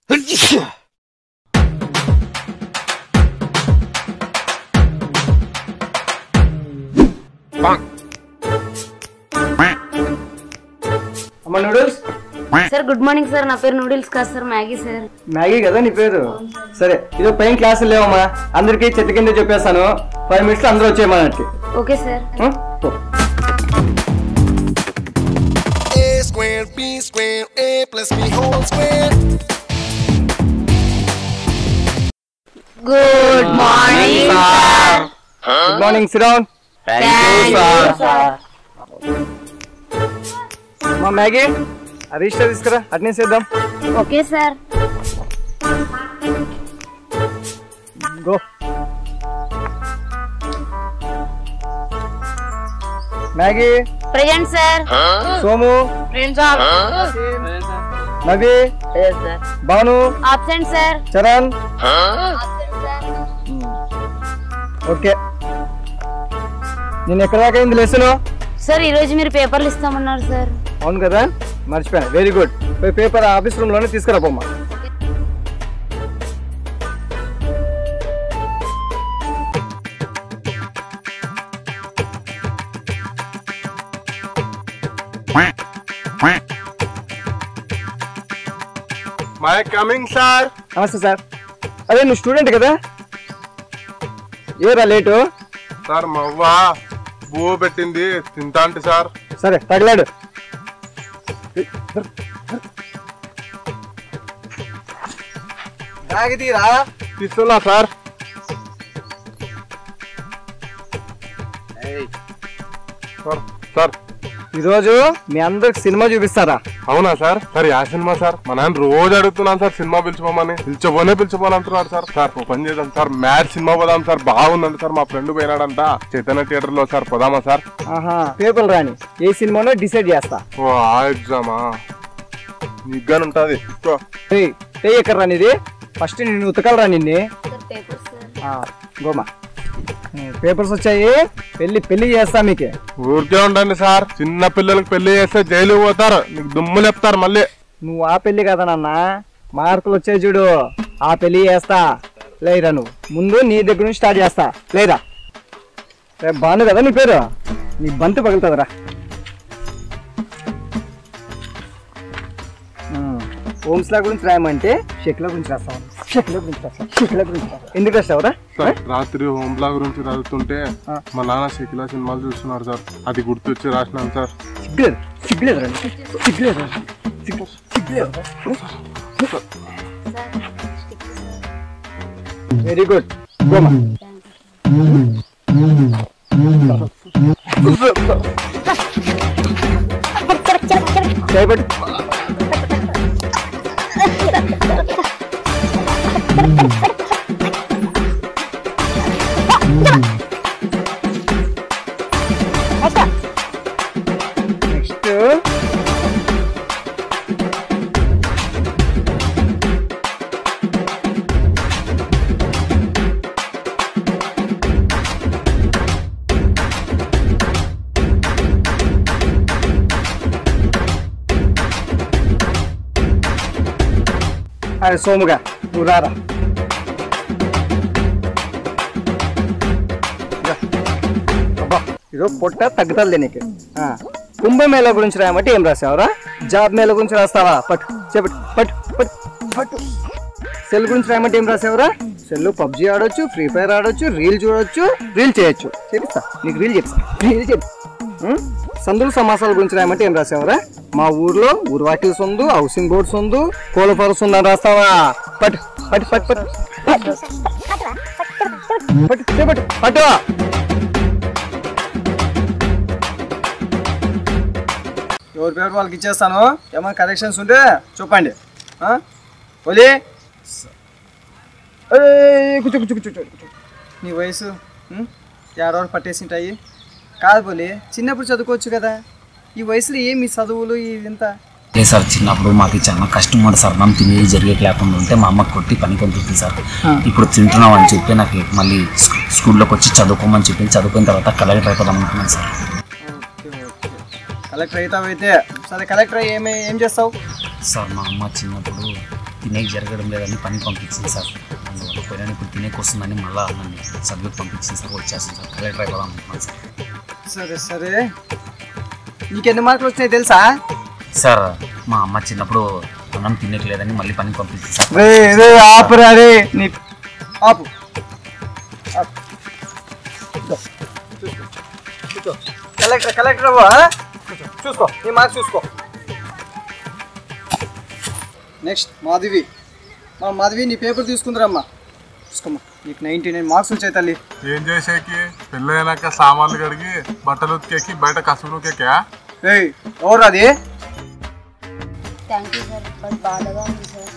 అమ్మ noodles. Sir good morning sir. నా పేరు నూడిల్స్ కాదు సార్, మ్యాగీ సార్. మ్యాగీ కదా నీ పేరు? సరే ఇదో పైన క్లాసులు లేవమ్మా, అందరికి చెత్త కింద చెప్పేస్తాను. 5 minutes లో అందరూ వచ్చేయమన్నట్టు. Okay sir. Good morning sir. Good morning. Sit down. మా మ్యాగీ రిజిస్టర్ తీసుకురా, అటెండెన్స్ చేద్దాం. Okay sir. Go. Maggie present sir. Somu present sir. Navi Bhanu absent sir. Charan okay. నేను ఎక్కడ దాకా అయింది లెసన్? సార్ ఈ రోజు మీరు పేపర్లు ఇస్తామన్నారు సార్. అవును కదా, మర్చిపోయాను. Very good. Paper office room లోనే తీసుకురా పోమ్మా. My coming sir. నమస్తే సార్. అదే నువ్వు స్టూడెంట్ కదా, ఏరా లేటు? సార్ మవ్వ బువ్వ పెట్టింది తింటా అంటే సార్. సరే తగలాడు. తీరా తీస్తున్నా సార్. సార్ ఈరోజు మీ అందరికి సినిమా చూపిస్తారా? అవునా sir? Sir yeah cinema sir? మా నాన్న రోజు అడుగుతున్నాను సార్ సినిమా పిలిచిపోమని. పిలిచిపోని అంటున్నాడు సార్. సార్ ఓ పని చేద్దాం సార్, మ్యాచ్ సినిమా పోదాం సార్. బాగుందండి సార్, మా ఫ్రెండ్ పోయినాడంట చైతన్య థియేటర్ లో సార్. పోదామా సార్? పేపర్ రాని ఏ సినిమానో డిసైడ్ చేస్తా. ఓ ఆ ఎగ్జామా నీగ్గానే ఉంటది. ఎక్కడ రానిది? ఫస్ట్ నిన్ను ఉతకాలరా నిన్నే. గోమా పేపర్స్ వచ్చాయి, పెళ్లి చేస్తా మీకే. ఊరికే ఉండండి సార్, చిన్న పిల్లలకి పెళ్లి చేస్తే జైలు పోతారు, నీకు దుమ్ము లేపుతారు మళ్ళీ. నువ్వు ఆ పెళ్లి కదా నాన్న, మార్కులు వచ్చాయి చూడు, ఆ పెళ్లి చేస్తా. లేరా నువ్వు ముందు నీ దగ్గర నుంచి స్టార్ట్ చేస్తా. లేరా రేపు బాను కదా నీ పేరు, నీ బంతి పగులుతుందిరా. హోమ్స్లా గురించి రాయమంటే షెక్ల గురించి రాస్తావు. ఎందుకు రాస్తావురా? రాత్రి హోమ్లా గురించి రాస్తుంటే మా నాన్న షెకిలా సినిమాలు చూస్తున్నారు సార్, అది గుర్తొచ్చి రాసినాను సార్. Very good. చేయబట్టి నెక్స్ట్ అరే సోముగా నువ్వు రారా. అబ్బా ఇదో పొట్ట తగ్గుతుంది నీకు. కుంభమేళ గురించి రాయమంటే ఏం రాసావురా? జాబ్ మేళ గురించి రాస్తావా? పట్టు చేపట్టు పట్టు పట్టు పట్టు. సెల్ గురించి రాయమంటే ఏం రాసావురా? సెల్ పబ్జీ ఆడొచ్చు, ఫ్రీ ఫైర్ ఆడొచ్చు, రీల్ చూడొచ్చు, రీల్ చేయొచ్చు. చేపిస్తా నీకు రీల్ చెప్తా. సందుల సమాసాల గురించి రాయమంటే ఏం రాసావరా? మా ఊర్లో ఊర్వాకిల్స్ ఉంది, హౌసింగ్ బోర్డ్స్ ఉంది, కోళ్ళ ఫారెస్ట్ ఉందని రాస్తావా? పట్టు పట్టు పట్టు పట్టు పట్టు పట్టు పట్టు. ఎవరి పేరు వాళ్ళకి ఇచ్చేస్తాను. ఏమైనా కరెక్షన్స్ ఉంటే చెప్పండి. ఓలీ కూర్చో కూర్చో కూర్చో కూర్చో. నీ వయసు ఏడవరకు పట్టేసింటాయి కాదు పోలీ, చిన్నప్పుడు చదువుకోవచ్చు కదా. ఈ వయసులో ఏమి చదువులు ఇదంతా? లేదు సార్, చిన్నప్పుడు మాకు చాలా కష్టం ఉంది సార్. మనం తినేది జరిగేది లేకుండా ఉంటే మా అమ్మ కొట్టి పని పంపిస్తుంది సార్. ఇప్పుడు తింటున్నాం అని చెప్పి నాకు మళ్ళీ స్కూల్లోకి వచ్చి చదువుకోమని చెప్పి చదువుకున్న తర్వాత కలెక్టర్ అయిపోదాం అనుకున్నాను సార్. కలెక్టర్ అవుతావు అయితే సరే. కలెక్టర్ ఏం చేస్తావు సార్? మా అమ్మ చిన్నప్పుడు తినేకి జరగడం లేదని పని పంపించింది సార్. అందువల్ల పోయినా ఇప్పుడు తినేకి వస్తుందని మళ్ళీ నన్ను చదువుకి పంపించింది సార్. వచ్చేస్తాను సార్, కలెక్టర్ అయిపోదాం అనుకున్నాను సార్. సరే సరే, నీకు ఎన్ని మార్కులు వచ్చినాయి తెలుసా? సార్ మా అమ్మ చిన్నప్పుడు అన్నం తినేకి లేదని మళ్ళీ పని పంపించింది సార్. ఆపురా రే, నీ ఆపు. కలెక్టర్ అవ్వ, చూసుకో నీ మార్క్స్ చూసుకో. నెక్స్ట్ మాధవి. మాధవి నీ పేపర్ తీసుకుందరమ్మా, చూసుకోమ్మా. నీకు 99 మార్క్స్ వచ్చాయి తల్లి. ఏం చేసేకి పెళ్ళైనాక సామాన్లు కడిగి బట్టలు ఉతికేకి బయట కసువు కేకా? ఏయ్ ఎవరు అది? థ్యాంక్ యూ సార్, బట్ బాధగా ఉంది సార్.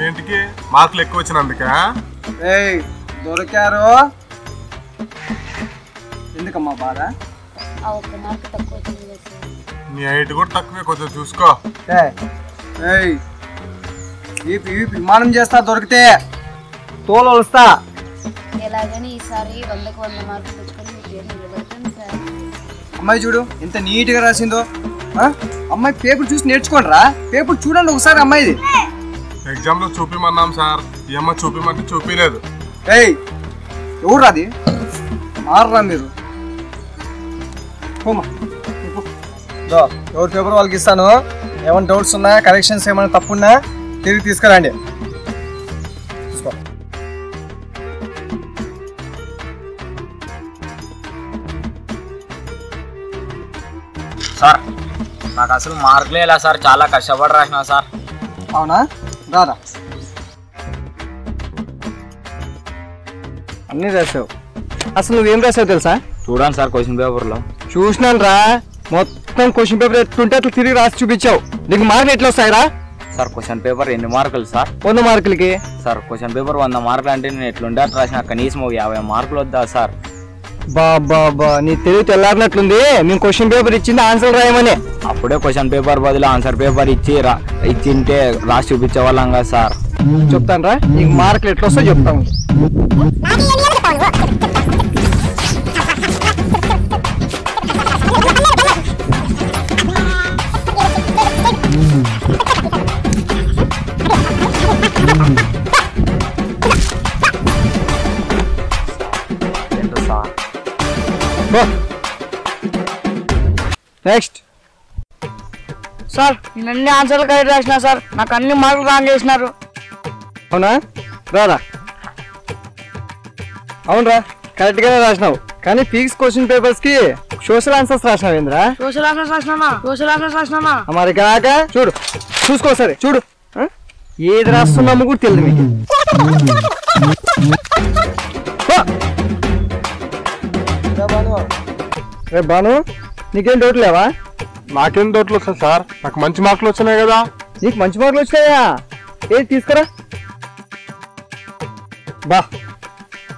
ఏంటికి మార్కులు ఎక్కువ వచ్చినందుక? ఏయ్ దొరికారు. ఎందుకమ్మా బాధ? ఆ ఒక్క మార్క్ తక్కువ వచ్చింది కదా సార్. నీ హైట్ కూడా తక్కువే, కొంచెం చూసుకో. ఏయ్ విమానం చేస్తా, దొరికితే తోలు వస్తా. ఎలాగని ఈసారి 100కు 100 మార్కులు తెచ్చుకొని మీ పేరు నిలబెడతాను సార్. అమ్మాయి చూడు ఎంత నీట్గా రాసిందో. అమ్మాయి పేపర్ చూసి నేర్చుకోండి రా. పేపర్ చూడండి ఒకసారి అమ్మాయిది. ఎగ్జామ్ లో చూపిమన్నాం సార్, ఈ అమ్మ చూపిమంటే చూపిలేదు. ఏయ్ ఎవరు అది? మారరా మీరు. ఎవరి పేపర్ వాళ్ళకి ఇస్తాను. ఏమైనా డౌట్స్ ఉన్నా, కరెక్షన్స్ ఏమైనా తప్పున్నా తిరిగి తీసుకురండి. చూసుకో. సార్ నాకు అసలు మార్కులే ఇలా సార్, చాలా కష్టపడి రాసిన సార్. అవునా? రాదా అన్నీ రాసావు. అసలు నువ్వేం రాసావు తెలుసా? చూడండి సార్ క్వశ్చన్ పేపర్లో. చూసినాను రా, మొత్తం క్వశ్చన్ పేపర్ ఎట్లుంటే అట్లా తిరిగి రాసి చూపించావు. నీకు మార్కులు ఎట్లా వస్తాయిరా? సార్ క్వశ్చన్ పేపర్ ఎన్ని మార్కులు సార్? 100 మార్కులకి. సార్ క్వశ్చన్ పేపర్ 100 మార్కులు అంటే నేను ఎట్లుంటే అట్లా రాసిన, కనీసం 50 మార్కులు వద్దా సార్? బాబా నీ తెలివి తెల్లారినట్లుంది. మేము క్వశ్చన్ పేపర్ ఇచ్చింది ఆన్సర్ రాయమని. అప్పుడే క్వశ్చన్ పేపర్ బదులు ఆన్సర్ పేపర్ ఇచ్చింటే రాసి చూపించే వాళ్ళం కదా సార్. చెప్తాను రా, నీకు మార్కులు ఎట్లా వస్తాయో చెప్తాను. నెక్స్ట్ సార్ నేను అన్ని ఆన్సర్లు కరెక్ట్ రాసిన సార్, నాకు అన్ని మార్కులు రాంగ్ చేసినారు. అవునా? రాదా? అవునరా, కరెక్ట్గానే రాసినావు. కానీ ఫిజిక్స్ క్వశ్చన్ పేపర్స్ కి సోషల్ ఆన్సర్స్ రాసినావు ఏంద్రా? సోషల్ ఆన్సర్స్ రాసినా మరి కాక చూడు, చూసుకో సరే చూడు. ఏది రాస్తున్నామో కూడా తెలియదు మీకు. రే బాను, నీకేం డౌట్ లేవా? నాకేం డౌట్లు వస్తాయి సార్, నాకు మంచి మార్కులు వచ్చినాయి కదా. నీకు మంచి మార్కులు వచ్చినాయా? ఏది తీసుకురా. బా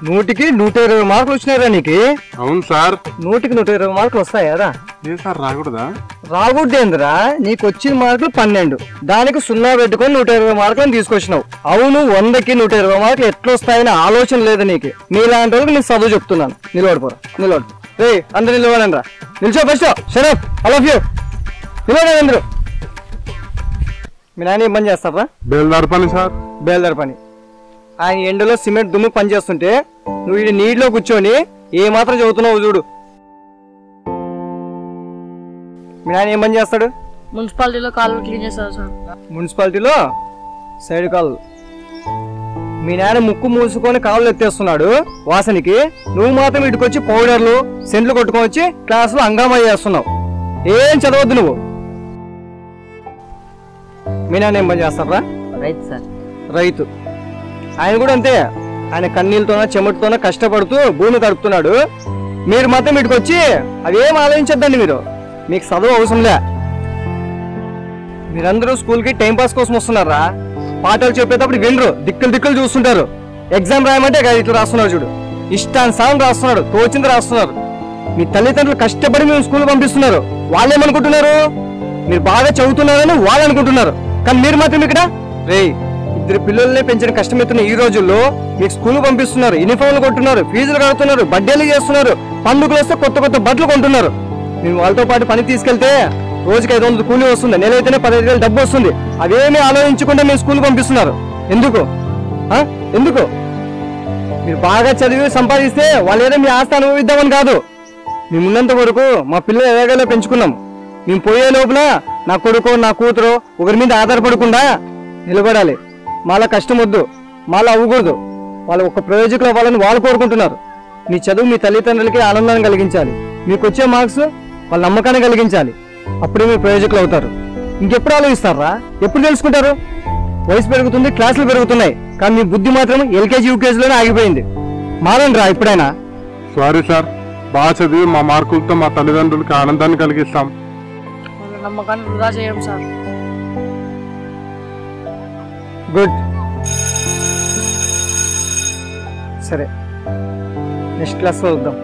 100కి 120 మార్కులు వచ్చినాయిరా నీకు. అవును సార్. 100కి 120 మార్కులు వస్తాయారా? ఏ సార్ రాకూడదా? రాకూడదేంద్రా, నీకు వచ్చిన మార్కులు 12, దానికి 0 పెట్టుకొని 120 మార్కులను తీసుకొచ్చినావు. అవును, 100కి 120 మార్కులు ఎట్లా వస్తాయని ఆలోచన లేదు నీకు. మీలాంటి వాళ్ళకి నేను చదువు చెప్తున్నాను. నిలబడిపోరా, నిలబడు. రే అందరు నిలబడండి రా. నిల్చో first. Sharaf I love you. నిలబడండి అందరూ. మీ నాన్న ఏం పని చేస్తారా? బేల్దార్ పని సార్. బేల్దార్ పని. ఆయన ఎండలో సిమెంట్ దుమ్ము పని చేస్తుంటే నువ్వు ఇది నీటిలో కూర్చొని ఏ మాత్రం చదువుతున్నావు చూడు. మీ నాన్న ఏం పని చేస్తాడు? మున్సిపాలిటీలో కాలువ క్లీన్ చేస్తారు సార్. మున్సిపాలిటీలో సైడ్ కాలు. మీ నాన్న ముక్కు మూసుకొని కాళ్ళు ఎత్తేస్తున్నాడు వాసనకి, నువ్వు మాత్రం ఇటుకొచ్చి పౌడర్లు సెంట్లు కొట్టుకొని వచ్చి క్లాసులో హంగామా చేస్తున్నావు. ఏం చదవద్దు నువ్వు. మీ నాన్న ఏం పని చేస్తారా? Right sir. రైతు. ఆయన కూడా అంతే, ఆయన కన్నీళ్ళతోనో చెమటతోనో కష్టపడుతూ భూమి తడుపుతున్నాడు. మీరు మాత్రం ఇటుకొచ్చి అవేం ఆలోచించద్దండి. మీరు, మీకు చదువు అవసరంలే. మీరందరూ స్కూల్కి టైంపాస్ కోసం వస్తున్నారా? పాటలు చెప్పేటప్పుడు వినరు, దిక్కులు చూస్తుంటారు. ఎగ్జామ్ రాయమంటే ఇట్లా రాస్తున్నారు చూడు, ఇష్టానుసారం రాస్తున్నాడు, తోచింది రాస్తున్నారు. మీ తల్లిదండ్రులు కష్టపడి మేము స్కూల్ పంపిస్తున్నారు. వాళ్ళేమనుకుంటున్నారు? మీరు బాగా చదువుతున్నారని వాళ్ళు అనుకుంటున్నారు. కానీ మీరు మాత్రం ఇక్కడ రే 2 పిల్లల్ని పెంచిన కష్టమెత్తున్న ఈ రోజుల్లో మీకు స్కూల్ పంపిస్తున్నారు, యూనిఫామ్లు కొంటున్నారు, ఫీజులు కడుతున్నారు, బర్త్డేలు చేస్తున్నారు, పండుగలు వస్తే కొత్త బట్టలు కొంటున్నారు. మేము వాళ్ళతో పాటు పని తీసుకెళ్తే రోజుకి 500 కూలీ వస్తుంది, నెల అయితేనే 15,000 డబ్బు వస్తుంది. అవేమీ ఆలోచించకుండా మేము స్కూల్ పంపిస్తున్నారు. ఎందుకు ఎందుకు? మీరు బాగా చదివి సంపాదిస్తే వాళ్ళు ఏదో మీ ఆస్తి అనుభవిద్దామని కాదు. మేము ఉన్నంత వరకు మా పిల్లలు ఎలాగైనా పెంచుకున్నాం. మేము పోయే లోపల నా కొడుకు నా కూతురు ఒకరి మీద ఆధారపడకుండా నిలబడాలి. మాలా కష్టం వద్దు, మాలా అవ్వకూడదు. వాళ్ళు ఒక ప్రయోజకులు అవ్వాలని వాళ్ళు కోరుకుంటున్నారు. మీ చదువు మీ తల్లిదండ్రులకి ఆనందాన్ని కలిగించాలి. మీకు వచ్చే మార్క్స్ వాళ్ళ నమ్మకాన్ని కలిగించాలి. అప్పుడే మీరు ప్రయోజకులు అవుతారు. ఇంకెప్పుడు ఆలోచిస్తారా? ఎప్పుడు తెలుసుకుంటారు? వయసు పెరుగుతుంది, క్లాసులు పెరుగుతున్నాయి, కానీ మీ బుద్ధి మాత్రం ఎల్కేజీ యూకేజీలోనే ఆగిపోయింది. మారండి రా ఇప్పుడైనా. సారీ సార్, బాగా చదివి మా మార్కులతో మా తల్లిదండ్రులకి ఆనందాన్ని కలిగిస్తాం. వాళ్ళ నమ్మకాన్ని వృధా చేయం సార్. గుడ్. సరే, నెక్స్ట్ క్లాస్లో వద్దాం.